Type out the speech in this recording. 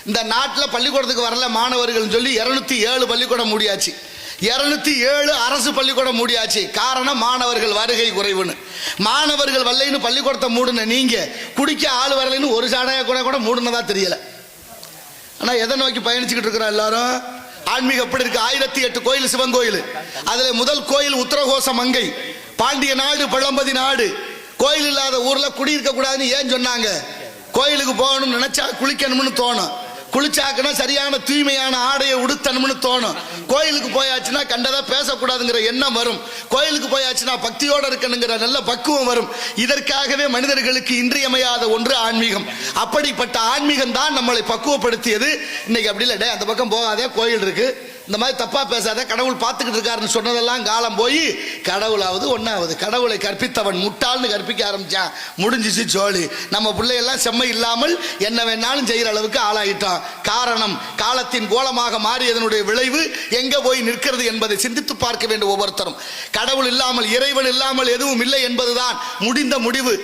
இந்த நாட்டில் பள்ளிக்கூடத்துக்கு வரல மாணவர்கள் சொல்லி 207 பள்ளிக்கூடம் மூடியாச்சு. 207 அரசு பள்ளிக்கூடம் மூடியாச்சு. காரணம் மாணவர்கள் வருகை குறைவுன்னு. மாணவர்கள் வரலைன்னு பள்ளிக்கூடத்தை மூடுன நீங்க குடிக்க ஆள் வரலைன்னு ஒரு சாடையா கூட மூடுனதா தெரியல. ஆனா எதை நோக்கி பயணிச்சுக்கிட்டு இருக்கிறோம் எல்லாரும்? ஆன்மீகம் எப்படி இருக்கு? 1008 கோயில் சிவன் கோயில். அதுல முதல் கோயில் உத்தரகோச மங்கை, பாண்டிய நாடு, பழம்பதி நாடு. கோயில் இல்லாத ஊர்ல குடியிருக்க கூடாதுன்னு ஏன் சொன்னாங்க? கோயிலுக்கு போகணும்னு நினைச்சா குளிக்கணும்னு தோணும். குளிச்சாக்குன்னா சரியான தூய்மையான ஆடையை உடுத்தணும்னு தோணும். கோயிலுக்கு போயாச்சுன்னா கண்டதா பேசக்கூடாதுங்கிற எண்ணம் வரும். கோயிலுக்கு போயாச்சுன்னா பக்தியோட இருக்கணுங்கிற நல்ல பக்குவம் வரும். இதற்காகவே மனிதர்களுக்கு இன்றியமையாத ஒன்று ஆன்மீகம். அப்படிப்பட்ட ஆன்மீகம் தான் நம்மளை பக்குவப்படுத்தியது. இன்னைக்கு அப்படி இல்லை, அந்த பக்கம் போகாதே, கோயில் இருக்கு, இந்த மாதிரி தப்பா பேசாத, கடவுள் பார்த்துக்கிட்டு இருக்காருன்னு சொன்னதெல்லாம் காலம் போய் கடவுளாவது ஒன்னாவது. கடவுளை கற்பித்தவன் முட்டாள்னு கற்பிக்க ஆரம்பிச்சான். முடிஞ்சிச்சு சோழி. நம்ம பிள்ளையெல்லாம் செம்மை இல்லாமல் என்ன வேணாலும் செய்யற அளவுக்கு ஆளாயிட்டோம். காரணம், காலத்தின் கோலமாக மாறியதனுடைய விளைவு எங்க போய் நிற்கிறது என்பதை சிந்தித்து பார்க்க வேண்டும் ஒவ்வொருத்தரும். கடவுள் இல்லாமல், இறைவன் இல்லாமல் எதுவும் இல்லை என்பதுதான் முடிந்த முடிவு.